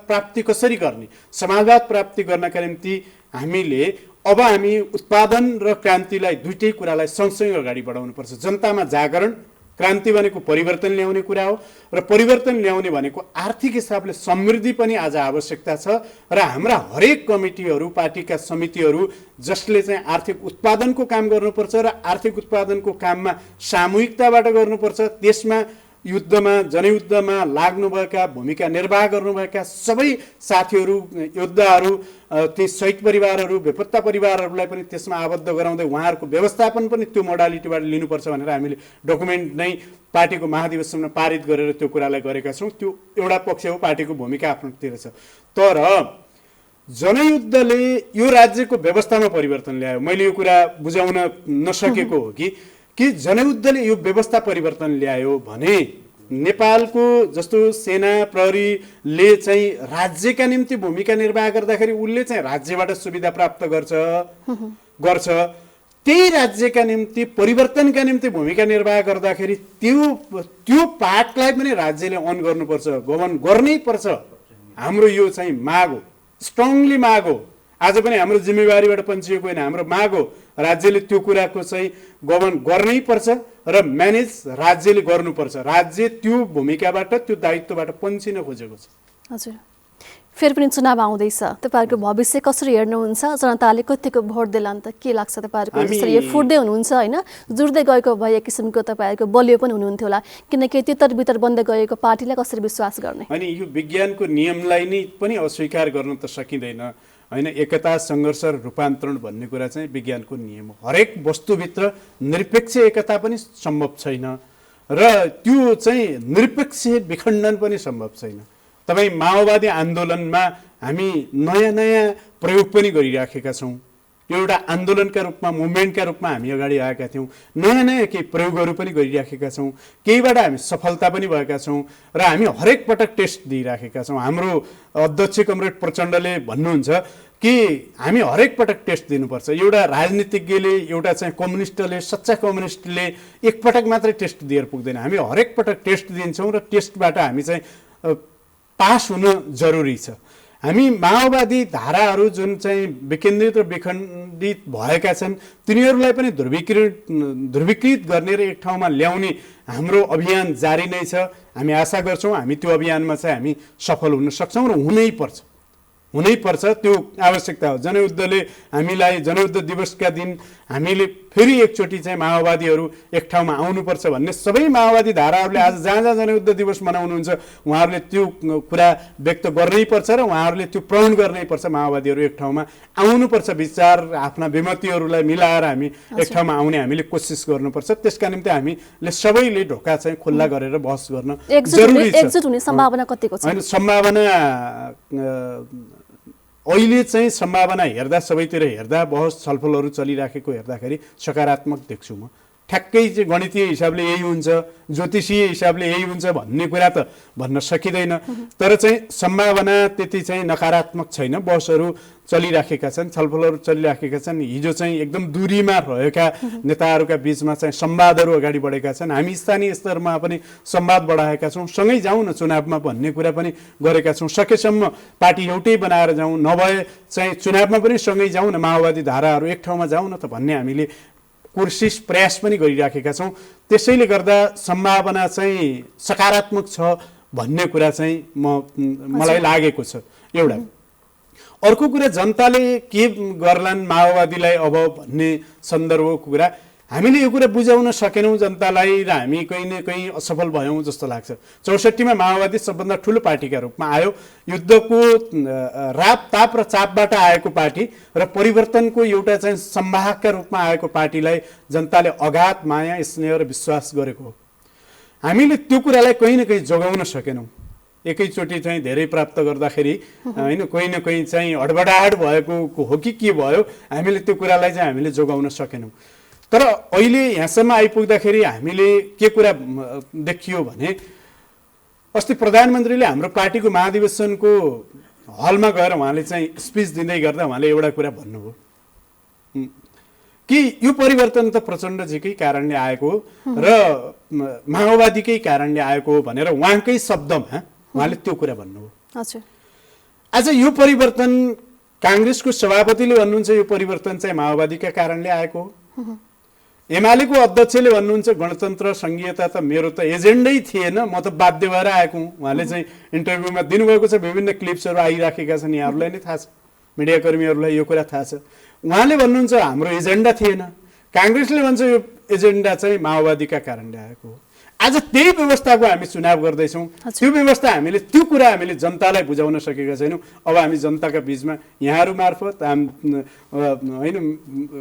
प्राप्ति कसरी गर्ने, समाजवाद प्राप्ति गर्नका निम्ति हामी उत्पादन र क्रान्तिलाई, दुईटै कुरालाई सँगसँगै अगाडि बढाउनुपर्छ। जनतामा जागरण क्रान्ति भनेको परिवर्तन ल्याउने कुरा हो र परिवर्तन ल्याउने भनेको आर्थिक हिसाबले समृद्धि पनि आज आवश्यकता छ र हाम्रा हरेक कमिटीहरू पार्टीका समितिहरू जसले चाहिँ आर्थिक उत्पादनको काम गर्नुपर्छ र आर्थिक उत्पादनको काममा सामूहिकताबाट गर्नुपर्छ त्यसमा युद्धमा जनयुद्धमा लाग्नुभएका भूमिका निर्वाह गर्नुभएका सबै साथीहरू योद्धाहरू ती शहीद परिवारहरू बेपत्ता परिवारहरूलाई पनि त्यसमा आबद्ध गराउँदै उहाँहरूको व्यवस्थापन पनि त्यो मोडालिटीबाट लिनुपर्छ भनेर हामीले डकुमेन्ट नै पार्टीको महाधिवेशनमा पारित गरेर त्यो कुरालाई गरेका छौँ। त्यो एउटा पक्ष हो, पार्टीको भूमिका आफ्नोतिर छ। तर जनयुद्धले यो राज्यको व्यवस्थामा परिवर्तन ल्यायो। मैले यो कुरा बुझाउन नसकेको हो कि जनयुद्धले यो व्यवस्था परिवर्तन ल्यायो भने नेपालको जस्तो सेना प्रहरीले चाहिँ राज्यका निम्ति भूमिका निर्वाह गर्दाखेरि उसले चाहिँ राज्यबाट सुविधा प्राप्त गर्छ त्यही राज्यका निम्ति परिवर्तनका निम्ति भूमिका निर्वाह गर्दाखेरि त्यो पार्टलाई पनि राज्यले अन गर्नुपर्छ, गभर्न गर्नै पर्छ। हाम्रो यो चाहिँ माग हो, स्ट्रङली माग हो। आज पनि हाम्रो जिम्मेवारीबाट पन्छिएको होइन, हाम्रो माग हो। राज्यले त्यो कुराको चाहिँ गभर्न गर्नै पर्छ र म्यानेज राज्यले गर्नुपर्छ। राज्य त्यो भूमिकाबाट त्यो दायित्वबाट पन्छिन खोजेको छ। हजुर, फेरि पनि चुनाव आउँदैछ, तपाईँहरूको भविष्य कसरी हेर्नुहुन्छ? जनताले कतिको भोट देला त के लाग्छ तपाईँहरूको? यसरी फुट्दै हुनुहुन्छ होइन, जुड्दै गएको भए एक किसिमको तपाईँहरूको बलियो पनि हुनुहुन्थ्यो होला, किनकि तितर बन्दै गएको पार्टीलाई कसरी विश्वास गर्ने? अनि यो विज्ञानको नियमलाई नै पनि अस्वीकार गर्न त सकिँदैन होइन। एकता सङ्घर्ष र रूपान्तरण भन्ने कुरा चाहिँ विज्ञानको नियम हो। हरेक वस्तुभित्र निरपेक्ष एकता पनि सम्भव छैन र त्यो चाहिँ निरपेक्ष विखण्डन पनि सम्भव छैन। तपाईँ माओवादी आन्दोलनमा हामी नयाँ प्रयोग पनि गरिराखेका छौँ। एउटा आन्दोलनका रूपमा मुभमेन्टका रूपमा हामी अगाडि आएका थियौँ। नयाँ केही प्रयोगहरू पनि गरिराखेका छौँ, केहीबाट हामी सफलता पनि भएका छौँ र हामी हरेक पटक टेस्ट दिइराखेका छौँ। हाम्रो अध्यक्ष कमरेड प्रचण्डले भन्नुहुन्छ कि हामी हरेक पटक टेस्ट दिनुपर्छ। एउटा राजनीतिज्ञले, एउटा चाहिँ कम्युनिस्टले, सच्चा कम्युनिस्टले एकपटक मात्रै टेस्ट दिएर पुग्दैन। हामी हरेक पटक टेस्ट दिन्छौँ र टेस्टबाट हामी चाहिँ पास हुन जरुरी छ। हामी माओवादी धाराहरू जुन चाहिँ विकेन्द्रित र विखण्डित भएका छन् तिनीहरूलाई पनि ध्रुवीकृत गर्ने र एक ठाउँमा ल्याउने हाम्रो अभियान जारी नै छ। हामी आशा गर्छौँ हामी त्यो अभियानमा चाहिँ हामी सफल हुन सक्छौँ र हुनै पर्छ। त्यो आवश्यकता हो। जनयुद्धले हामीलाई जनयुद्ध दिवसका दिन हामीले फेरि एकचोटि चाहिँ माओवादीहरू एक ठाउँमा आउनुपर्छ भन्ने सबै माओवादी धाराहरूले आज जहाँ जनयुद्ध दिवस मनाउनुहुन्छ उहाँहरूले त्यो कुरा व्यक्त गर्नै पर्छ र उहाँहरूले त्यो प्रण गर्नै पर्छ। माओवादीहरू एक ठाउँमा आउनुपर्छ, विचार आफ्ना विमतिहरूलाई मिलाएर हामी एक ठाउँमा आउने हामीले कोसिस गर्नुपर्छ। त्यसका निम्ति हामीले सबैले ढोका चाहिँ खुल्ला गरेर बहस गर्न जरुरी छ। एकजुट हुने सम्भावना कतिको छ? होइन, सम्भावना अहिले चाहिँ सम्भावना हेर्दा सबैतिर हेर्दा बहस छलफलहरू चलिराखेको हेर्दाखेरि सकारात्मक देख्छु म। ठ्याक्कै चाहिँ गणितीय हिसाबले यही हुन्छ, ज्योतिषीय हिसाबले यही हुन्छ भन्ने कुरा त भन्न सकिँदैन। तर चाहिँ सम्भावना त्यति चाहिँ नकारात्मक छैन। बहसहरू चलिराखेका छन्, छलफलहरू चलिराखेका छन्। हिजो चाहिँ एकदम दूरीमा रहेका नेताहरूका बिचमा चाहिँ संवादहरू अगाडि बढेका छन्। हामी स्थानीय स्तरमा पनि संवाद बढाएका छौँ। सँगै जाउँ न चुनावमा भन्ने कुरा पनि गरेका छौँ। सकेसम्म पार्टी एउटै बनाएर जाउँ, नभए चाहिँ चुनावमा पनि सँगै जाउँ न, माओवादी धाराहरू एक ठाउँमा जाउँ न त भन्ने हामीले कोसिस प्रयास पनि गरिराखेका छौँ। त्यसैले गर्दा सम्भावना चाहिँ सकारात्मक छ भन्ने कुरा चाहिँ मलाई लागेको छ। एउटा अर्को कुरा जनताले के गर्लान् माओवादीलाई अब भन्ने सन्दर्भको कुरा हामीले यो कुरा बुझाउन सकेनौँ जनतालाई र हामी कहीँ न कहीँ असफल भयौँ जस्तो लाग्छ। 64मा माओवादी सबभन्दा ठुलो पार्टीका रूपमा आयो, युद्धको रापताप र चापबाट आएको पार्टी र परिवर्तनको एउटा चाहिँ संवाहकका रूपमा आएको पार्टीलाई जनताले अगाध माया स्नेह र विश्वास गरेको हो। हामीले त्यो कुरालाई कहीँ न कहीँ जोगाउन सकेनौँ। एकैचोटि चाहिँ धेरै प्राप्त गर्दाखेरि होइन कहीँ न कहीँ चाहिँ हडबडाहट भएको हो कि के भयो, हामीले त्यो कुरालाई चाहिँ हामीले जोगाउन सकेनौँ। तर अहिले यहाँसम्म आइपुग्दाखेरि हामीले के कुरा देखियो भने अस्ति प्रधानमन्त्रीले हाम्रो पार्टीको महाधिवेशनको हलमा गएर उहाँले चाहिँ स्पिच दिँदै गर्दा उहाँले एउटा कुरा भन्नुभयो कि यो परिवर्तन त प्रचण्डजीकै कारणले आएको हो र माओवादीकै कारणले आएको हो भनेर उहाँकै शब्दमा उहाँले त्यो कुरा भन्नुभयो। आज यो परिवर्तन काङ्ग्रेसको सभापतिले भन्नुहुन्छ यो परिवर्तन चाहिँ माओवादीका कारणले आएको हो। एमालेको अध्यक्षले भन्नुहुन्छ गणतन्त्र सङ्घीयता त मेरो त एजेन्डै थिएन, म त बाध्य भएर आएको हुँ। उहाँले चाहिँ इन्टरभ्यूमा दिनुभएको छ, विभिन्न क्लिप्सहरू आइराखेका छन्, यहाँहरूलाई नै थाहा छ, मिडियाकर्मीहरूलाई यो कुरा थाहा छ। उहाँले भन्नुहुन्छ हाम्रो एजेन्डा थिएन, काङ्ग्रेसले भन्छ यो एजेन्डा चाहिँ माओवादीका कारणले आएको हो। आज त्यही व्यवस्थाको हामी चुनाव गर्दैछौँ, त्यो व्यवस्था त्यो कुरा हामीले जनतालाई बुझाउन सकेका छैनौँ। अब हामी जनताका बिचमा यहाँहरू मार्फत होइन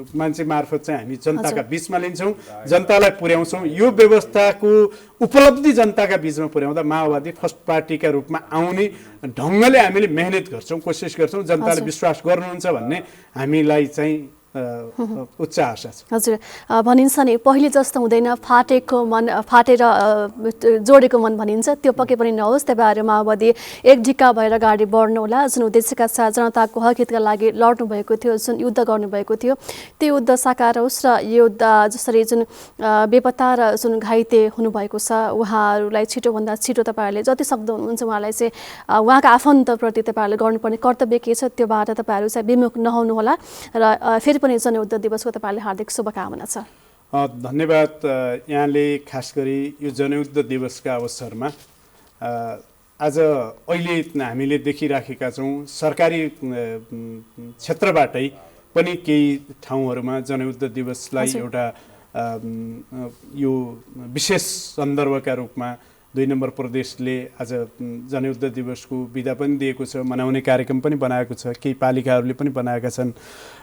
मान्छे मार्फत चाहिँ हामी जनताका बिचमा लिन्छौँ, जनतालाई पुर्याउँछौँ। यो व्यवस्थाको उपलब्धि जनताका बिचमा पुर्याउँदा माओवादी फर्स्ट पार्टीका रूपमा आउने ढङ्गले हामीले मेहनत गर्छौँ, कोसिस गर्छौँ। जनताले विश्वास गर्नुहुन्छ भन्ने हामीलाई चाहिँ उच्च आशा छ। हजुर, भनिन्छ नि पहिले जस्तो हुँदैन, फाटेको मन फाटेर जोडेको मन भनिन्छ, त्यो पक्कै पनि नहोस्। त्यही भएर माओवादी एक ढिक्का भएर अगाडि बढ्नुहोला। जुन उद्देश्यका साथ जनताको हक हितका लागि लड्नु भएको थियो, जुन युद्ध गर्नुभएको थियो, त्यो युद्ध साकार होस् र यो युद्ध जसरी जुन बेपत्ता र जुन घाइते हुनुभएको छ उहाँहरूलाई छिटोभन्दा छिटो तपाईँहरूले जति सक्दो हुनुहुन्छ उहाँलाई चाहिँ उहाँका आफन्तप्रति तपाईँहरूले गर्नुपर्ने कर्तव्य के छ त्योबाट तपाईँहरू चाहिँ विमुख नहुनुहोला र फेरि पनि जनयुद्ध दिवसको तपाईँहरूले हार्दिक शुभकामना छ। धन्यवाद। यहाँले खास गरी यो जनयुद्ध दिवसका अवसरमा आज अहिले हामीले देखिराखेका छौँ सरकारी क्षेत्रबाटै पनि केही ठाउँहरूमा जनयुद्ध दिवसलाई एउटा यो विशेष सन्दर्भका रूपमा 2 नम्बर प्रदेशले आज जनयुद्ध दिवसको बिदा पनि दिएको छ, मनाउने कार्यक्रम पनि बनाएको छ, केही पालिकाहरूले पनि बनाएका छन्।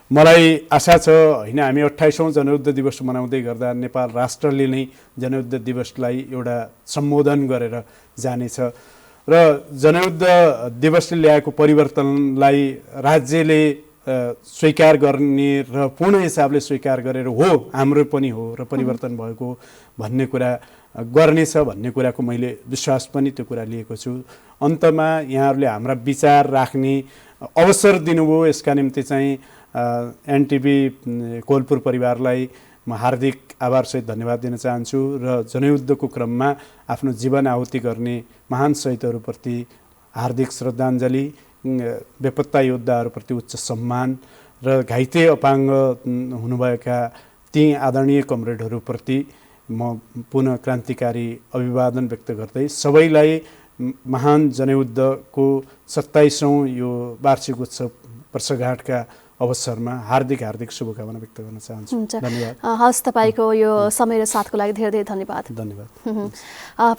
मलाई आशा छ होइन हामी 28औं जनयुद्ध दिवस मनाउँदै गर्दा नेपाल राष्ट्रले नै जनयुद्ध दिवसलाई एउटा सम्बोधन गरेर जानेछ र जनयुद्ध दिवसले ल्याएको परिवर्तनलाई राज्यले स्वीकार गर्ने र पूर्ण हिसाबले स्वीकार गरेर हो हाम्रो पनि हो र परिवर्तन भएको भन्ने कुरा गर्नेछ भन्ने कुराको मैले विश्वास पनि त्यो कुरा लिएको छु। अन्तमा यहाँहरूले हाम्रा विचार राख्ने अवसर दिनुभयो, यसका निम्ति चाहिँ एनटिभी कोलपुर परिवारलाई म हार्दिक आभारसहित धन्यवाद दिन चाहन्छु र जनयुद्धको क्रममा आफ्नो जीवन आहुति गर्ने महान शहीदहरूप्रति हार्दिक श्रद्धाञ्जली, बेपत्ता योद्धाहरूप्रति उच्च सम्मान र घाइते अपाङ्ग हुनुभएका ती आदरणीय कमरेडहरूप्रति म पुनः क्रान्तिकारी अभिवादन व्यक्त गर्दै सबैलाई महान जनयुद्धको 27औं यो वार्षिक उत्सव वर्षगाँठका अवसरमा हार्दिक शुभकामना व्यक्त गर्न चाहन्छु। धन्यवाद। हस्, तपाईँको यो समय र साथको लागि धेरै धेरै धन्यवाद।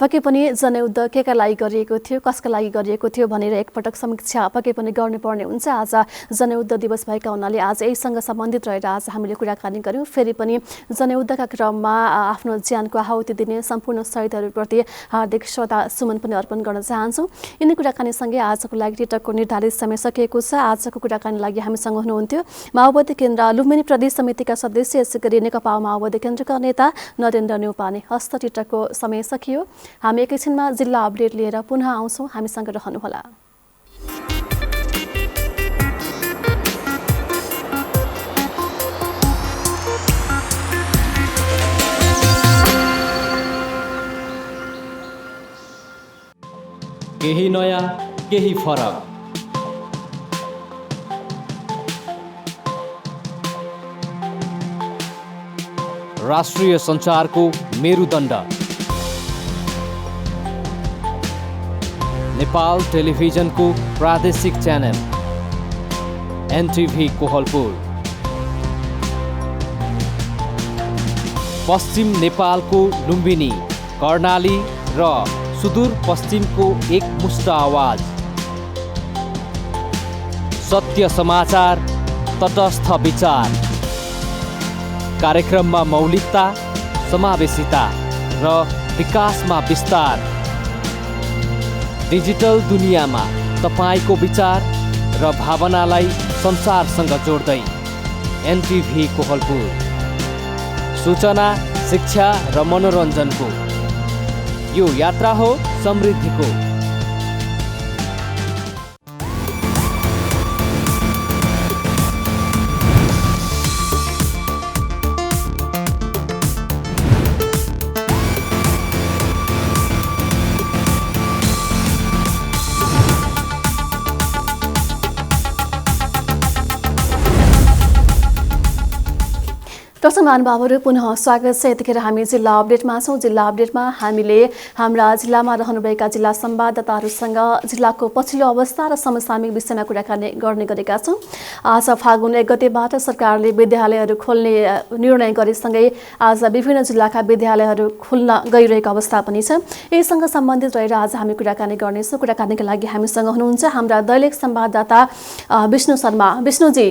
पक्कै पनि जनयुद्ध केका लागि गरिएको थियो, कसका लागि गरिएको थियो भनेर एकपटक समीक्षा पक्कै पनि गर्नुपर्ने हुन्छ। आज जनयुद्ध दिवस भएका हुनाले आज यहीसँग सम्बन्धित रहेर आज हामीले कुराकानी गऱ्यौँ। फेरि पनि जनयुद्धका क्रममा आफ्नो ज्यानको आहुति दिने सम्पूर्ण शहीदहरूप्रति हार्दिक श्रद्धा सुमन पनि अर्पण गर्न चाहन्छौँ। यिनै कुराकानीसँगै आजको लागि टिकटकको निर्धारित समय सकिएको छ। आजको कुराकानी लागि हामीसँग हुनुहुन्थ्यो माओवादी केन्द्र लुम्बिनी प्रदेश समितिका सदस्य, यसै गरी नेकपा माओवादी केन्द्रका नेता नरेन्द्र न्यौपाने। हस्त टिकटकको समय सकियो। हामी एकैछिनमा जिल्ला अपडेट लिएर पुनः आउँछौँ, हामीसँग रहनुहोला। केही नयाँ केही फरक, राष्ट्रिय सञ्चारको मेरुदण्ड नेपाल टेलिभिजनको प्रादेशिक च्यानल एनटिभी कोहलपुर, पश्चिम नेपालको लुम्बिनी, कर्णाली र सुदूर पश्चिमको एकमुष्ट आवाज, सत्य समाचार, तटस्थ विचार, कार्यक्रममा मौलिकता, समावेशिता र विकासमा विस्तार, डिजिटल दुनियाँमा तपाईको विचार र भावनालाई संसारसँग जोड्दै एनटिभी कोहलपुर, सूचना, शिक्षा र मनोरञ्जनको यो यात्रा हो समृद्धिको। दर्शक महानुभावहरू पुनः स्वागत छ। यतिखेर हामी जिल्ला अपडेटमा छौँ। जिल्ला अपडेटमा हामीले हाम्रा जिल्लामा रहनुभएका जिल्ला संवाददाताहरूसँग जिल्लाको पछिल्लो अवस्था र समसामयिक विषयमा कुराकानी गर्ने गरेका छौँ। आज फागुन 1 गतेबाट सरकारले विद्यालयहरू खोल्ने निर्णय गरेसँगै आज विभिन्न जिल्लाका विद्यालयहरू खुल्न गइरहेको अवस्था पनि छ। यससँग सम्बन्धित रहेर आज हामी कुराकानी गर्नेछौँ। कुराकानीका लागि हामीसँग हुनुहुन्छ हाम्रा दैलेख संवाददाता विष्णु शर्मा। विष्णुजी,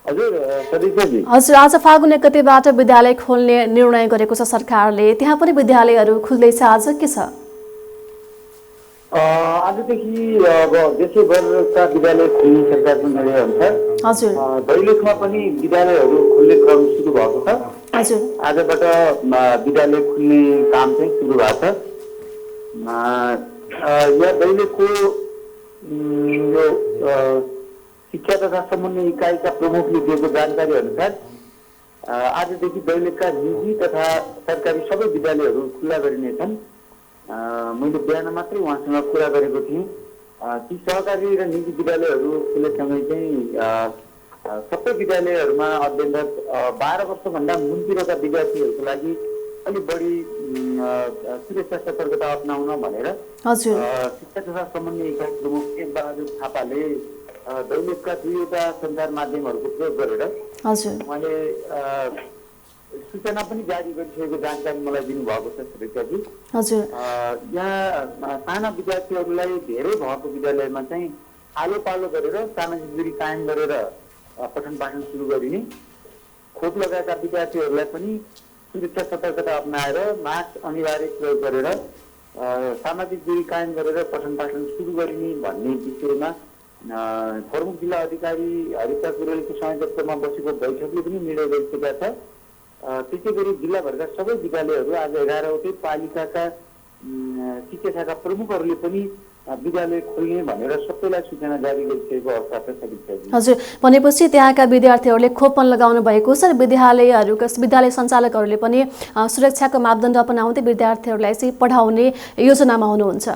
हजुर, आज फागुन 1 गतेबाट विद्यालय खोल्ने निर्णय गरेको छ सरकारले। त्यहाँ पनि विद्यालयहरू खुल्दैछ। आज के छ? आजदेखि अब देशैभरका विद्यालय खुल्ने सरकारको निर्णय हुन्छ। हजुर, दैलेखमा पनि विद्यालयहरू खुल्ने क्रम सुरु भएको छ। हजुर, आजबाट विद्यालय खुल्ने काम चाहिँ सुरु भएको छ। यहाँ दैलेखको यो शिक्षा तथा समन्वय इकाइका प्रमुखले दिएको जानकारी अनुसार आजदेखि दैलेखका निजी तथा सरकारी सबै विद्यालयहरू खुल्ला गरिनेछन्। मैले बिहान मात्रै उहाँसँग कुरा गरेको थिएँ। ती सहकारी र निजी विद्यालयहरू खुलेसँगै चाहिँ सबै विद्यालयहरूमा अध्ययनरत 12 वर्षभन्दा मुनितिरका विद्यार्थीहरूको लागि अलिक बढी सुरक्षा सतर्कता अपनाउन भनेर शिक्षा तथा समन्वय इकाइ प्रमुख बहादुर थापाले दैलेखका 2वटा सञ्चार माध्यमहरूको प्रयोग गरेर उहाँले सूचना पनि जारी गरिसकेको जानकारी मलाई दिनुभएको छ सुरेखाजी। यहाँ साना विद्यार्थीहरूलाई धेरै भएको विद्यालयमा चाहिँ आलो पालो गरेर सामाजिक दूरी कायम गरेर पठन पाठन सुरु गरिने, खोप लगाएका विद्यार्थीहरूलाई पनि सुरक्षा सतर्कता अपनाएर मास्क अनिवार्य प्रयोग गरेर सामाजिक दूरी कायम गरेर पठन पाठन सुरु गरिने भन्ने विषयमा प्रमुख जिल्ला अधिकारी हरिता कुरेलको संयोजकत्वमा बसेको बैठकले पनि निर्णय गरिसकेका छ। त्यसै गरी जिल्लाभरका सबै विद्यालयहरू आज 11वटै पालिकाका शिक्षा शाखा प्रमुखहरूले पनि विद्यालय खोल्ने भनेर सबैलाई सूचना जारी गरिसकेको अवस्था छ। हजुर, भनेपछि त्यहाँका विद्यार्थीहरूले खोप लगाउनु भएको छ र विद्यालय सञ्चालकहरूले पनि सुरक्षाको मापदण्ड अपनाउँदै विद्यार्थीहरूलाई चाहिँ पढाउने योजनामा हुनुहुन्छ।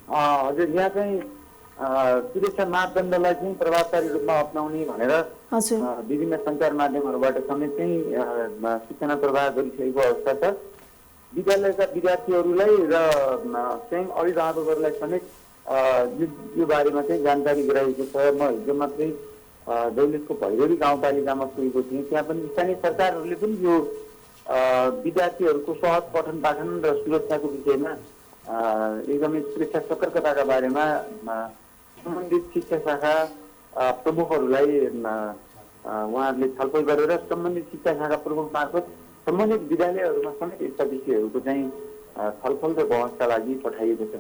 हजुर, यहाँ चाहिँ सुरक्षा मापदण्डलाई चाहिँ प्रभावकारी रूपमा अपनाउने भनेर विभिन्न सञ्चार माध्यमहरूबाट समेत चाहिँ सूचना प्रवाह गरिसकेको अवस्था छ। विद्यालयका विद्यार्थीहरूलाई र स्वयं अभिभावकहरूलाई समेत यो बारेमा चाहिँ जानकारी गराइएको छ। म हिजो मात्रै दैलेखको भैरवी गाउँपालिकामा पुगेको थिएँ। त्यहाँ पनि स्थानीय सरकारहरूले पनि यो विद्यार्थीहरूको सहज पठन पाठन र सुरक्षाको विषयमा एकदमै सुरक्षा सतर्कताका बारेमा सम्बन्धित शिक्षा शाखा प्रमुखहरूलाई उहाँहरूले छलफल गरेर सम्बन्धित शिक्षा शाखा प्रमुख मार्फत सम्बन्धित विद्यालयहरूमा समेत यस्ता विषयहरूको चाहिँ छलफल र बहसका लागि पठाइएको छ।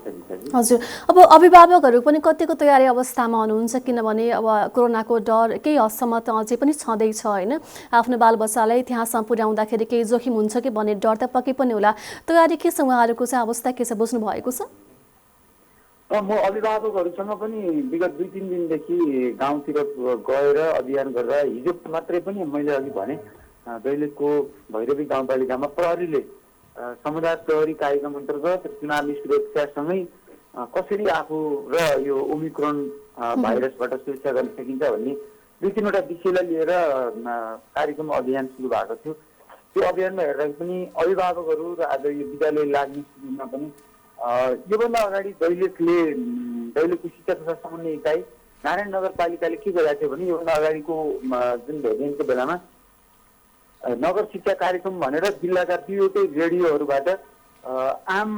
हजुर, अब अभिभावकहरू पनि कतिको तयारी अवस्थामा हुनुहुन्छ? किनभने अब कोरोनाको डर केही हदसम्म त अझै पनि छँदैछ होइन। आफ्नो बालबच्चालाई त्यहाँसम्म पुर्याउँदाखेरि केही जोखिम हुन्छ कि भन्ने डर त पक्कै पनि होला। तयारी के छ? उहाँहरूको चाहिँ अवस्था के छ? बुझ्नु भएको छ? म अभिभावकहरूसँग पनि विगत 2-3 दिनदेखि गाउँतिर गएर अभियान गरेर हिजो मात्रै पनि मैले अघि भने दैलेखको भैरवी गाउँपालिकामा प्रहरीले समुदाय प्रहरी कार्यक्रम अन्तर्गत चुनावी सुरक्षासँगै कसरी आफू र यो ओमिक्रोन भाइरसबाट सुरक्षा गर्न सकिन्छ भन्ने 2-3वटा विषयलाई लिएर कार्यक्रम अभियान सुरु भएको थियो। त्यो अभियानमा हेर्दा पनि अभिभावकहरू र आज यो विद्यालय लाग्ने स्थितिमा पनि योभन्दा अगाडि दैलेखको शिक्षा तथा समन्वय इकाइ नारायण नगरपालिकाले के गरेको थियो भने योभन्दा अगाडिको जुन भेरिएन्टको बेलामा नगर शिक्षा कार्यक्रम भनेर जिल्लाका 2वटै रेडियोहरूबाट आम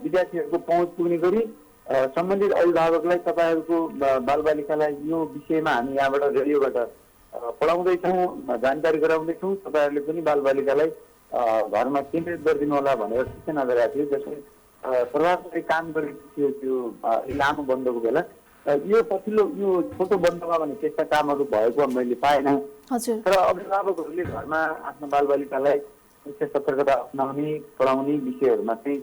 विद्यार्थीहरूको पहुँच पुग्ने गरी सम्बन्धित अभिभावकलाई तपाईँहरूको बालबालिकालाई यो विषयमा हामी यहाँबाट रेडियोबाट पढाउँदैछौँ, जानकारी गराउँदैछौँ, तपाईँहरूले पनि बालबालिकालाई घरमा केन्द्रित गरिदिनु होला भनेर सूचना गरेका थियो। जसले प्रभावकारी काम गरेको थियो त्यो लामो बन्दको बेला। यो पछिल्लो यो छोटो बन्दमा भने त्यस्ता कामहरू भएको मैले पाएन। तर अभिभावकहरूले घरमा आफ्नो बालबालिकालाई शिक्षा सतर्कता अपनाउने पढाउने विषयहरूमा चाहिँ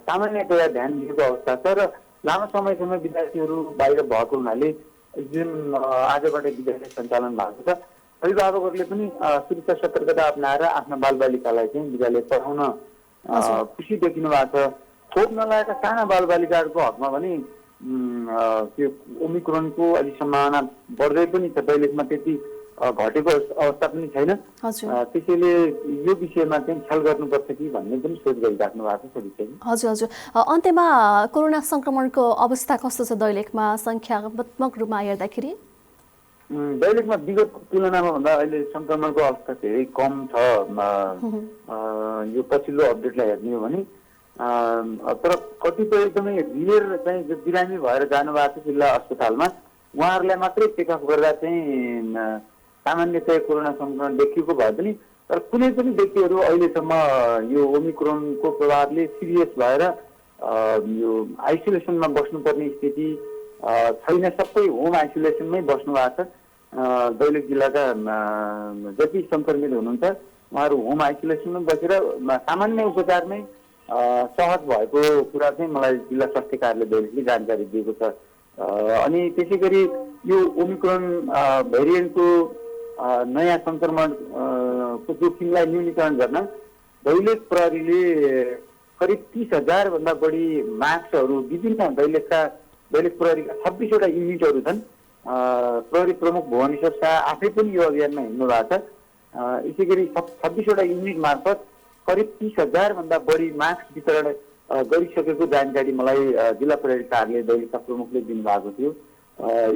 सामान्यतया ध्यान दिएको अवस्था छ। र लामो समयसम्म विद्यार्थीहरू बाहिर भएको हुनाले जुन आजबाट विद्यालय सञ्चालन भएको छ, अभिभावकहरूले पनि सुरक्षा सतर्कता अपनाएर आफ्ना बालबालिकालाई चाहिँ विद्यालय पढाउन खुसी देखिनु भएको छ। खोप नलागेका साना बालबालिकाहरूको हकमा भने त्यो ओमिक्रोनको अलि सम्भावना बढ्दै पनि छ। दैलेखमा त्यति घटेको अवस्था पनि छैन। त्यसैले यो विषयमा चाहिँ ख्याल गर्नुपर्छ कि भन्ने पनि सोच गरिराख्नु भएको छ सदस्यले। हजुर हजुर। अन्त्यमा कोरोना संक्रमणको अवस्था कस्तो छ दैलेखमा संख्यात्मक रूपमा हेर्दाखेरि? दैलेखमा विगतको तुलनामा भन्दा अहिले संक्रमणको अवस्था धेरै कम छ। यो पछिल्लो अपडेटलाई हेर्ने हो भने तर कतिपय एकदमै रियर चाहिँ बिरामी भएर जानुभएको छ जिल्ला अस्पतालमा, उहाँहरूलाई मात्रै चेकअप गर्दा चाहिँ सामान्यतया कोरोना संक्रमण देखिएको भए पनि तर कुनै पनि व्यक्तिहरू अहिलेसम्म यो ओमिक्रोनको प्रभावले सिरियस भएर यो आइसोलेसनमा बस्नुपर्ने स्थिति छैन। सबै होम आइसोलेसनमै बस्नु भएको छ। दैलेख जिल्लाका जति सङ्क्रमित हुनुहुन्छ उहाँहरू होम आइसोलेसनमा बसेर सामान्य उपचारमै सहज भएको कुरा चाहिँ मलाई जिल्ला स्वास्थ्य कार्यालय दैलेखले जानकारी दिएको छ। अनि त्यसै गरी यो ओमिक्रोन भेरिएन्टको नयाँ सङ्क्रमणको जोखिमलाई न्यूनीकरण गर्न दैलेख प्रहरीले करिब 30,000 भन्दा बढी मास्कहरू विभिन्न दैलेख प्रहरीका 26वटा युनिटहरू छन्। प्रहरी प्रमुख भुवनेश्वर शाह आफै पनि यो अभियानमा हिँड्नु भएको छ। यसै गरी 26वटा युनिट मार्फत करिब 30,000 भन्दा बढी मास्क वितरण गरिसकेको जानकारी मलाई जिल्ला प्रहरी कार्यालय दैलेखका प्रमुखले दिनुभएको थियो।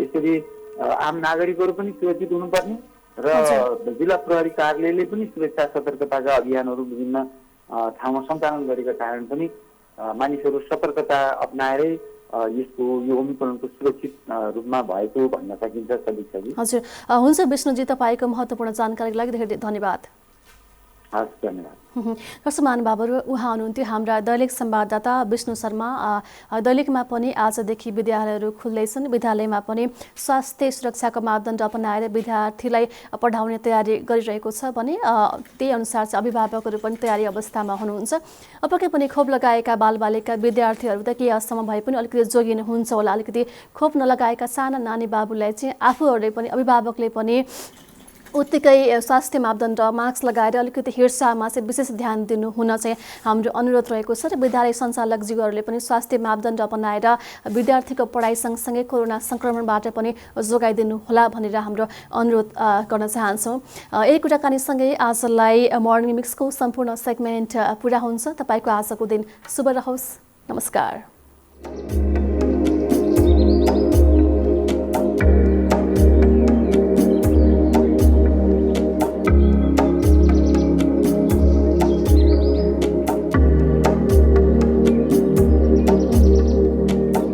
यसरी आम नागरिकहरू पनि सुरक्षित हुनुपर्ने र जिल्ला प्रहरी कार्यालयले पनि सुरक्षा सतर्कताका अभियानहरू विभिन्न ठाउँमा सञ्चालन गरेका कारण पनि मानिसहरू सतर्कता अपनाएरै यसको यो ओमिक्रोनको सुरक्षित रूपमा भएको भन्न सकिन्छ सदस्यजी। हजुर हुन्छ विष्णुजी, तपाईँको महत्त्वपूर्ण जानकारीको लागि धेरै धन्यवाद। हस् धन्यवाद। दर्शक महानुभावहरू, उहाँ हुनुहुन्थ्यो हाम्रा दैलेख संवाददाता विष्णु शर्मा। दैलेखमा पनि आजदेखि विद्यालयहरू खुल्दैछन्। विद्यालयमा पनि स्वास्थ्य सुरक्षाको मापदण्ड अपनाएर विद्यार्थीलाई पढाउने तयारी गरिरहेको छ भने त्यही अनुसार चाहिँ अभिभावकहरू पनि तयारी अवस्थामा हुनुहुन्छ। पक्कै पनि खोप लगाएका बालबालिका विद्यार्थीहरू त केही हदसम्म भए पनि अलिकति जोगिनुहुन्छ होला। अलिकति खोप नलगाएका साना नानी बाबुलाई चाहिँ आफूहरूले पनि अभिभावकले पनि उत्तिकै स्वास्थ्य मापदण्ड मास्क लगाएर अलिकति हेरचाहमा चाहिँ विशेष ध्यान दिनु हुन चाहिँ हाम्रो अनुरोध रहेको छ र विद्यालय सञ्चालकज्यूहरूले पनि स्वास्थ्य मापदण्ड अपनाएर विद्यार्थीको पढाइ सँगसँगै कोरोना सङ्क्रमणबाट पनि जोगाइदिनु होला भनेर हाम्रो अनुरोध गर्न चाहन्छौँ। यही कुराकानीसँगै आजलाई मर्निङ मिक्सको सम्पूर्ण सेगमेन्ट पुरा हुन्छ। तपाईँको आजको दिन शुभ रहोस्। नमस्कार।